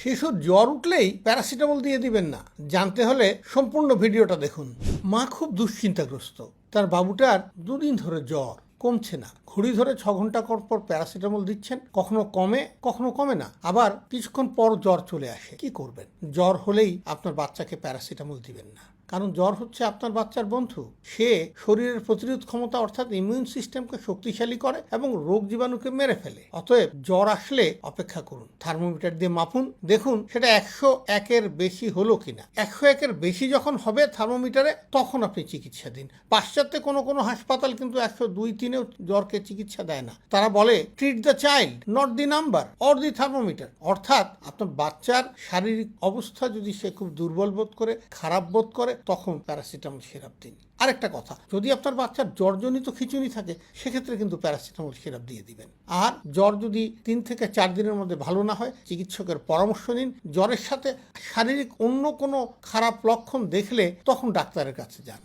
শিশুর জ্বর উঠলেই প্যারাসিটামল দিয়ে দিবেন না। জানতে হলে সম্পূর্ণ ভিডিওটা দেখুন। মা খুব দুশ্চিন্তাগ্রস্ত। তার বাবুটার 2 দিন ধরে জ্বর কমছে না। ঘড়ি ধরে 6 ঘন্টা পর প্যারাসিটামল দিচ্ছেন, কখনো কমে কখনো কমে না, আবার কিছুক্ষণ পর জ্বর চলে আসে। কি করবেন? জ্বর হলেই আপনার বাচ্চাকে প্যারাসিটামল দিবেন না, কারণ জ্বর হচ্ছে আপনার বাচ্চার বন্ধু। সে শরীরের প্রতিরোধ ক্ষমতা অর্থাৎ ইমিউন সিস্টেমকে শক্তিশালী করে এবং রোগ জীবাণুকে মেরে ফেলে। অতএব জ্বর আসলে অপেক্ষা করুন, থার্মোমিটার দিয়ে মাপুন, দেখুন সেটা 101-এর বেশি হলো কিনা। 101-এর বেশি যখন হবে থার্মোমিটারে, তখন আপনি চিকিৎসা দিন। পাশ্চাত্যে কোনো হাসপাতাল কিন্তু 102-3-এও জ্বরকে চিকিৎসা দেয় না। তারা বলে treat the child, not the number or the thermometer. অর্থাৎ আপনার বাচ্চার শারীরিক অবস্থা যদি সে খুব দুর্বল বোধ করে, খারাপ বোধ করে, তখন প্যারাসিটামল সিরাপ দিন। আরেকটা কথা, যদি আপনার বাচ্চার জ্বরজনিত খিঁচুনি থাকে, সেক্ষেত্রে কিন্তু প্যারাসিটামল সিরাপ দিয়ে দিবেন। আর জ্বর যদি 3 থেকে 4 দিনের মধ্যে ভালো না হয়, চিকিৎসকের পরামর্শ নিন। জ্বরের সাথে শারীরিক অন্য কোনো খারাপ লক্ষণ দেখলে তখন ডাক্তারের কাছে যান।